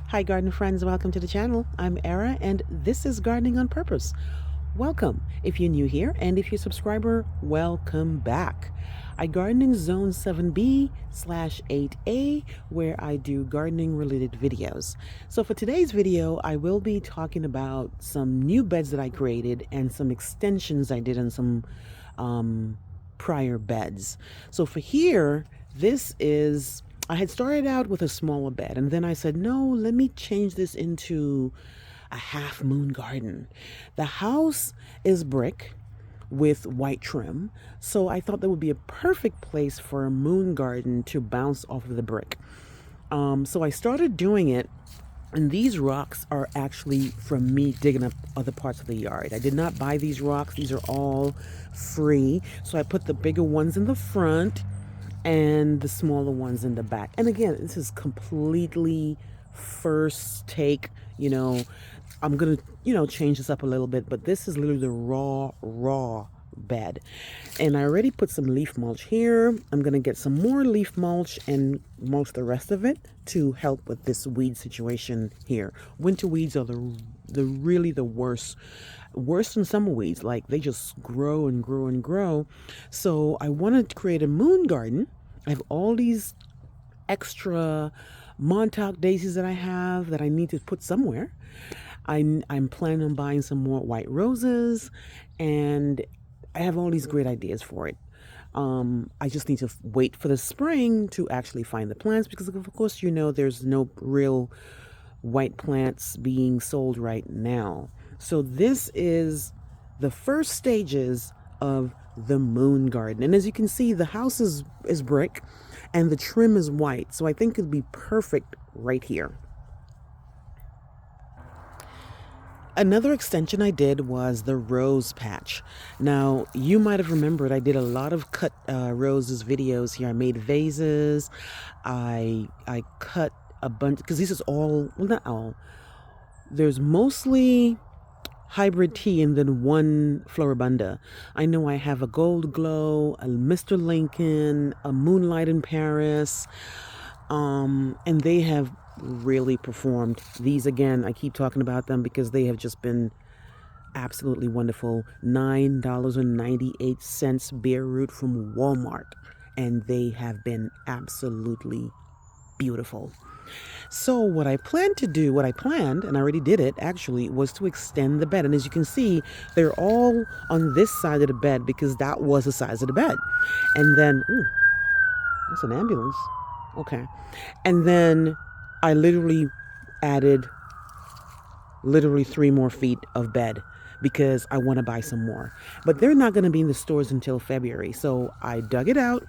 Hi garden friends, welcome to the channel. I'm Era and this is Gardening on Purpose. Welcome if you're new here, and if you're a subscriber, welcome back. I garden in zone 7B/8A where I do gardening related videos. So for today's video, I will be talking about some new beds that I created and some extensions I did on some prior beds. So for here, I had started out with a smaller bed, and then I said, no, let me change this into a half moon garden. The house is brick with white trim, so I thought that would be a perfect place for a moon garden to bounce off of the brick. So I started doing it, and these rocks are actually from me digging up other parts of the yard. I did not buy these rocks. These are all free. So I put the bigger ones in the front and the smaller ones in the back. And again, this is completely first take. I'm gonna change this up a little bit, but this is literally the raw bed. And I already put some leaf mulch here. I'm gonna get some more leaf mulch and mulch the rest of it to help with this weed situation here. Winter weeds are the worse than summer weeds. Like, they just grow and grow and grow. So I wanted to create a moon garden. I have all these extra Montauk daisies that I need to put somewhere. I'm planning on buying some more white roses, and I have all these great ideas for it. I just need to wait for the spring to actually find the plants, because of course there's no real white plants being sold right now. So this is the first stages of the moon garden. And as you can see, the house is brick and the trim is white. So I think it'd be perfect right here. Another extension I did was the rose patch. Now, you might have remembered I did a lot of cut roses videos here. I made vases. I cut a bunch, because this is all, well, not all. There's mostly hybrid tea and then one floribunda. I know I have a Gold Glow, a Mr. Lincoln, a Moonlight in Paris, and they have really performed. These, again, I keep talking about them because they have just been absolutely wonderful. $9.98 bare root from Walmart, and they have been absolutely beautiful. So what I planned, and I already did it actually, was to extend the bed. And as you can see, they're all on this side of the bed because that was the size of the bed. And then, ooh, that's an ambulance. Okay. And then I literally added 3 more feet of bed because I want to buy some more. But they're not going to be in the stores until February. So I dug it out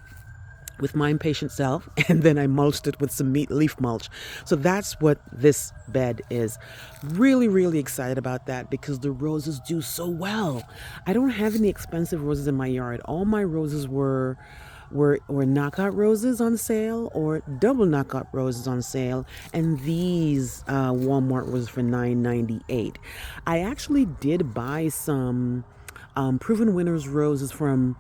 with my impatient self, and then I mulched it with some leaf mulch. So that's what this bed is. Really, really excited about that because the roses do so well. I don't have any expensive roses in my yard. All my roses were knockout roses on sale or double knockout roses on sale, and these Walmart was for $9.98. I actually did buy some Proven Winners roses from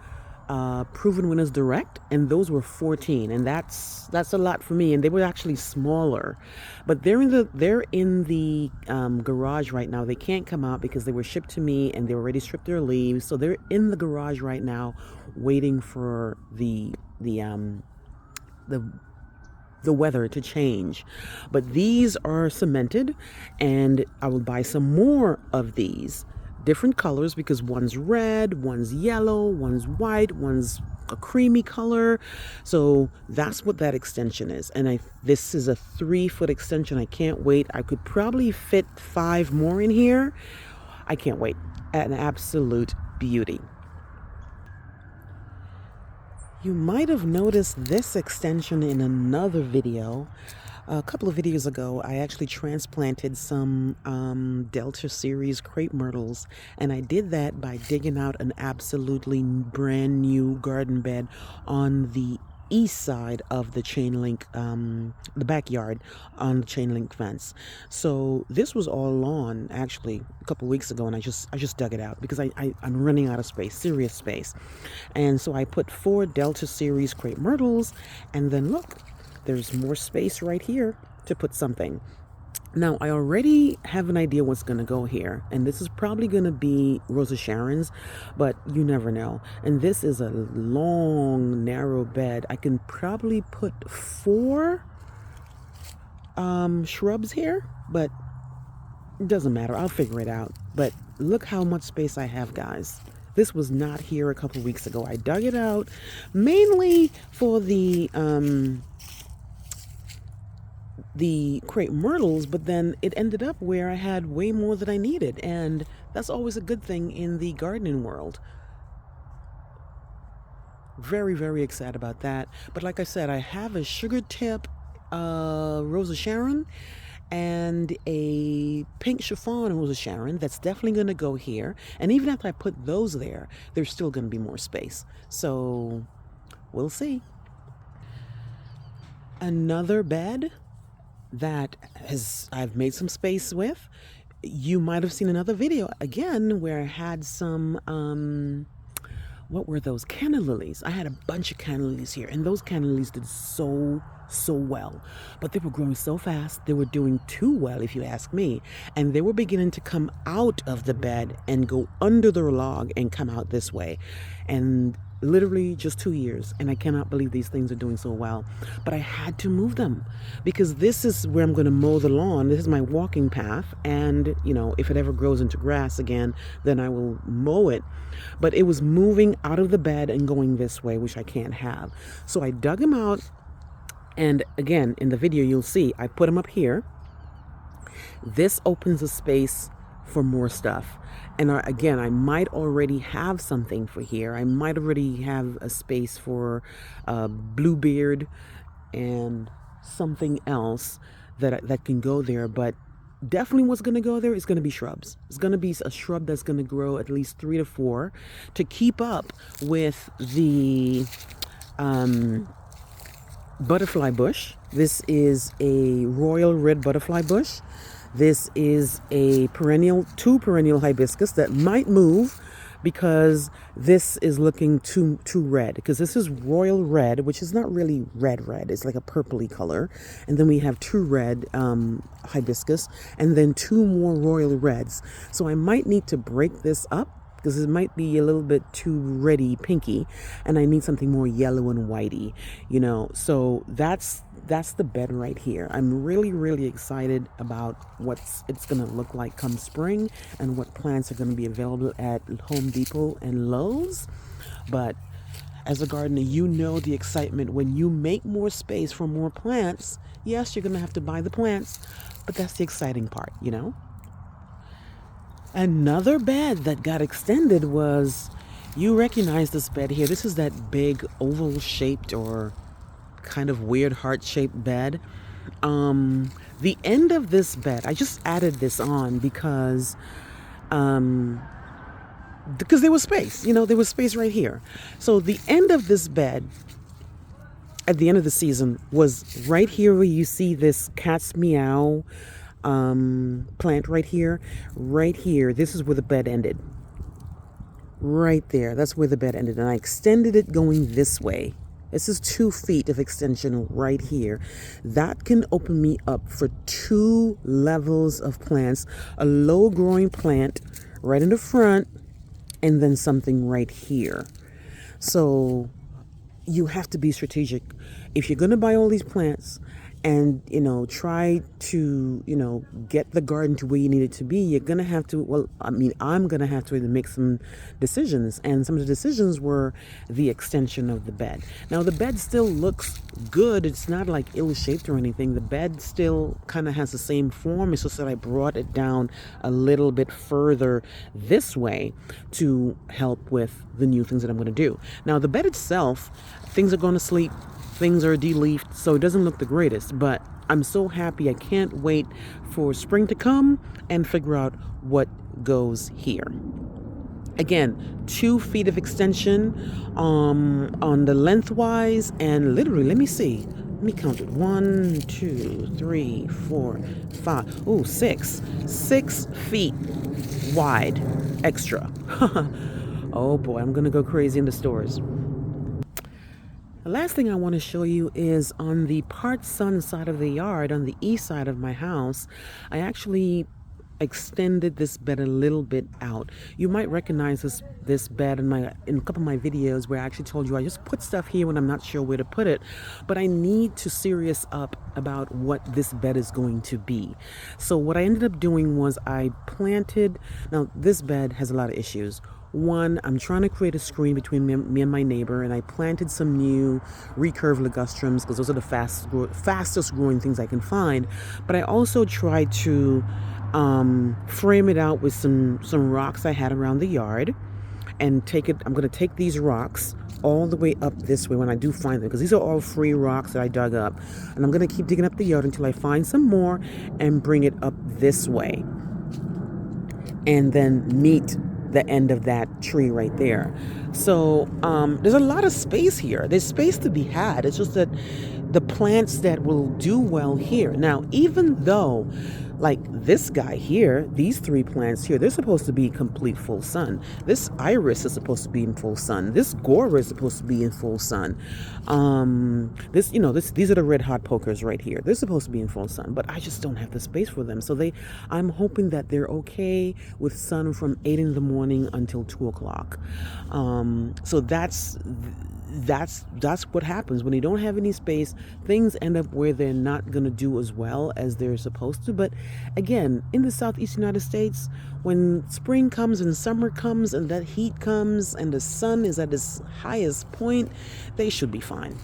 Proven Winners Direct, and those were $14, and that's a lot for me. And they were actually smaller, but they're in the garage right now. They can't come out because they were shipped to me and they already stripped their leaves, so they're in the garage right now waiting for the weather to change. But these are cemented, and I will buy some more of these different colors because one's red, one's yellow, one's white, one's a creamy color. So that's what that extension is. And this is a 3-foot extension. I can't wait. I could probably fit 5 more in here. I can't wait. An absolute beauty. You might have noticed this extension in another video. A couple of videos ago, I actually transplanted some Delta Series crepe myrtles, and I did that by digging out an absolutely brand new garden bed on the east side of the chain link, the backyard on the chain link fence. So this was all lawn actually a couple of weeks ago, and I just dug it out because I'm running out of space, serious space. And so I put 4 Delta Series crepe myrtles, and then look, there's more space right here to put something. Now, I already have an idea what's going to go here, and this is probably going to be Rosa Sharon's, but you never know. And this is a long, narrow bed. I can probably put 4 shrubs here, but it doesn't matter. I'll figure it out. But look how much space I have, guys. This was not here a couple weeks ago. I dug it out mainly for the crepe myrtles, but then it ended up where I had way more than I needed, and that's always a good thing in the gardening world. Very, very excited about that. But like I said, I have a sugar tip Rosa Sharon and a pink chiffon Rosa Sharon that's definitely going to go here. And even after I put those there, there's still going to be more space. So we'll see. Another bed that I've made some space with. You might have seen another video again where I had some what were those? Canna lilies. I had a bunch of canna lilies here, and those canna lilies did so well, but they were growing so fast. They were doing too well, if you ask me, and they were beginning to come out of the bed and go under the log and come out this way. And literally just 2 years, and I cannot believe these things are doing so well. But I had to move them because this is where I'm going to mow the lawn. This is my walking path, and you know, if it ever grows into grass again, then I will mow it. But it was moving out of the bed and going this way, which I can't have. So I dug them out, and again, in the video you'll see I put them up here. This opens a space for more stuff. And again, I might already have something for here. I might already have a space for bluebeard and something else that can go there. But definitely what's going to go there is going to be shrubs. It's going to be a shrub that's going to grow at least 3 to 4 to keep up with the butterfly bush. This is a royal red butterfly bush. This is a two perennial hibiscus that might move because this is looking too red, because this is royal red, which is not really red. It's like a purpley color. And then we have 2 red hibiscus, and then 2 more royal reds. So I might need to break this up because it might be a little bit too reddy pinky, and I need something more yellow and whitey, you know. So that's the bed right here. I'm really excited about what it's gonna look like come spring, and what plants are gonna be available at Home Depot and Lowe's. But as a gardener, you know the excitement when you make more space for more plants. Yes, you're gonna have to buy the plants, but that's the exciting part, you know. Another bed that got extended was, you recognize this bed here. This is that big oval shaped or kind of weird heart shaped bed. The end of this bed, I just added this on because there was space, you know, there was space right here. So the end of this bed at the end of the season was right here where you see this cat's meow plant right here. This is where the bed ended. Right there, that's where the bed ended, and I extended it going this way. This is 2 feet of extension right here. That can open me up for 2 levels of plants, a low growing plant right in the front, and then something right here. So you have to be strategic. If you're going to buy all these plants and, you know, try to, you know, get the garden to where you need it to be, you're going to have to, I'm going to have to make some decisions. And some of the decisions were the extension of the bed. Now, the bed still looks good. It's not like ill-shaped or anything. The bed still kind of has the same form. It's just that I brought it down a little bit further this way to help with the new things that I'm going to do. Now, the bed itself, things are going to sleep. Things are de-leafed, so it doesn't look the greatest, but I'm so happy. I can't wait for spring to come and figure out what goes here. Again, 2 feet of extension on the lengthwise, and literally, let me count it. 1, 2, 3, 4, 5. Oh, 6 feet wide extra. Oh boy, I'm gonna go crazy in the stores. The last thing I want to show you is on the part sun side of the yard, on the east side of my house, I actually extended this bed a little bit out. You might recognize this bed in a couple of my videos where I actually told you I just put stuff here when I'm not sure where to put it, but I need to serious up about what this bed is going to be. So what I ended up doing was I planted, now this bed has a lot of issues. One, I'm trying to create a screen between me and my neighbor, and I planted some new recurve ligustrums because those are the fastest growing things I can find. But I also tried to frame it out with some rocks I had around the yard, and I'm going to take these rocks all the way up this way when I do find them, because these are all free rocks that I dug up, and I'm going to keep digging up the yard until I find some more and bring it up this way, and then meet the end of that tree right there. So there's a lot of space here. There's space to be had. It's just that the plants that will do well here. Now, even though like this guy here, these three plants here, they're supposed to be complete full sun. This iris is supposed to be in full sun. This gora is supposed to be in full sun. These are the red hot pokers right here. They're supposed to be in full sun, but I just don't have the space for them. So I'm hoping that they're okay with sun from 8 in the morning until 2 o'clock. So that's what happens when you don't have any space. Things end up where they're not going to do as well as they're supposed to. But again, in the southeast United States, when spring comes and summer comes and that heat comes and the sun is at its highest point, they should be fine.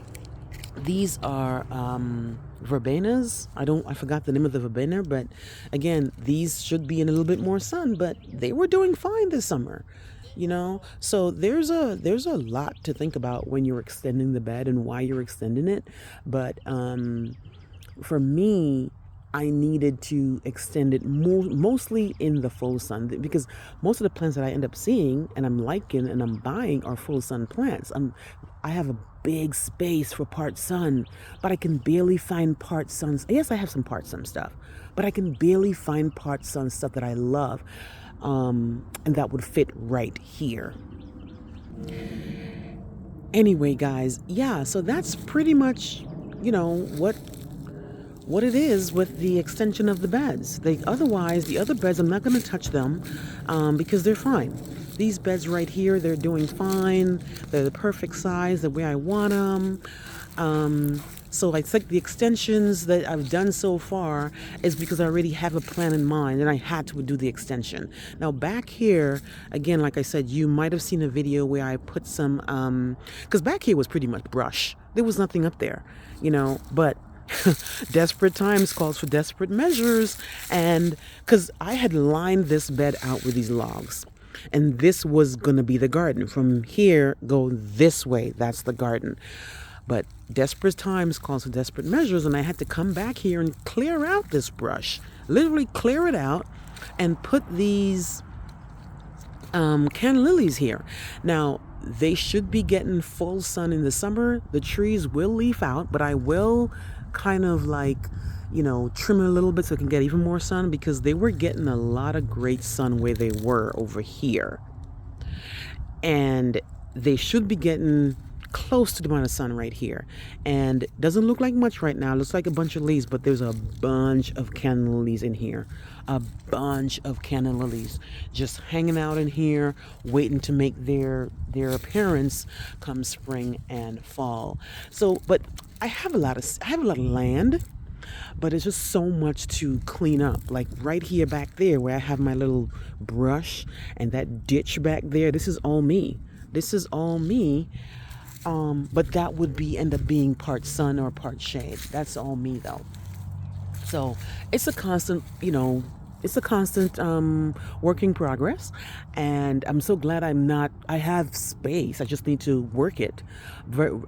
These are verbenas. I forgot the name of the verbena, but again, these should be in a little bit more sun, but they were doing fine this summer. So there's a lot to think about when you're extending the bed and why you're extending it. But for me, I needed to extend it mostly in the full sun, because most of the plants that I end up seeing and I'm liking and I'm buying are full sun plants. I have a big space for part sun, but I can barely find part suns. Yes, I have some part sun stuff, but I can barely find part sun stuff that I love. And that would fit right here. Anyway, guys, yeah, so that's pretty much, what it is with the extension of the beds. Otherwise, the other beds, I'm not going to touch them because they're fine. These beds right here, they're doing fine. They're the perfect size, the way I want them. So I think the extensions that I've done so far is because I already have a plan in mind and I had to do the extension. Now back here, again, like I said, you might have seen a video where I put some, because back here was pretty much brush. There was nothing up there, but desperate times calls for desperate measures. And because I had lined this bed out with these logs, and this was going to be the garden. From here, go this way, that's the garden. But desperate times calls for desperate measures, and I had to come back here and clear out this brush, literally clear it out, and put these canna lilies here. Now, they should be getting full sun in the summer. The trees will leaf out, but I will kind of trim it a little bit so it can get even more sun, because they were getting a lot of great sun where they were over here. And they should be getting close to the amount of sun right here, and doesn't look like much right now. It looks like a bunch of leaves, but there's a bunch of canna lilies in here, a bunch of canna lilies just hanging out in here, waiting to make their appearance come spring and fall. So, but I have a lot of land, but it's just so much to clean up. Like right here back there where I have my little brush, and that ditch back there, this is all me. But that would end up being part sun or part shade. That's all me though. So it's a constant, work in progress, and I'm so glad I have space. I just need to work it.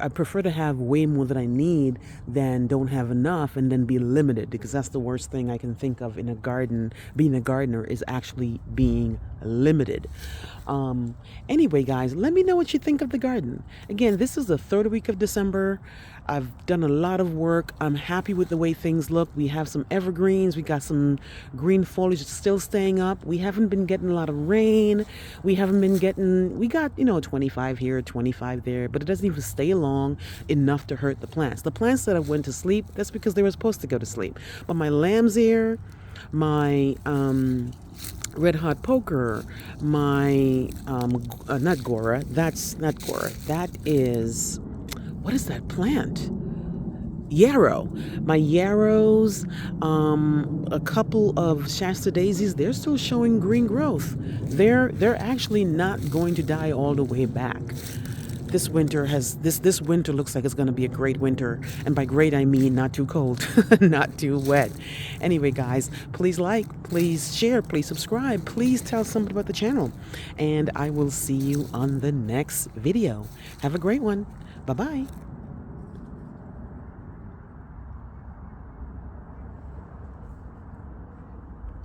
I prefer to have way more than I need than don't have enough and then be limited, because that's the worst thing I can think of in a garden. Being a gardener is actually being limited. Anyway, guys, let me know what you think of the garden. Again, this is the third week of December. I've done a lot of work. I'm happy with the way things look. We have some evergreens. We got some green foliage still staying up. We haven't been getting a lot of rain. We haven't been getting, we got, 25 here, 25 there, but it doesn't even stay long enough to hurt the plants. The plants that have went to sleep, that's because they were supposed to go to sleep. But my lamb's ear, my red hot poker, my not Gora, that's not Gora, that is, what is that plant? Yarrow. My yarrows, a couple of Shasta daisies, they're still showing green growth. They're actually not going to die all the way back. This winter looks like it's going to be a great winter, and by great I mean not too cold, not too wet. Anyway, guys, please like, please share, please subscribe, please tell somebody about the channel, and I will see you on the next video. Have a great one. Bye bye.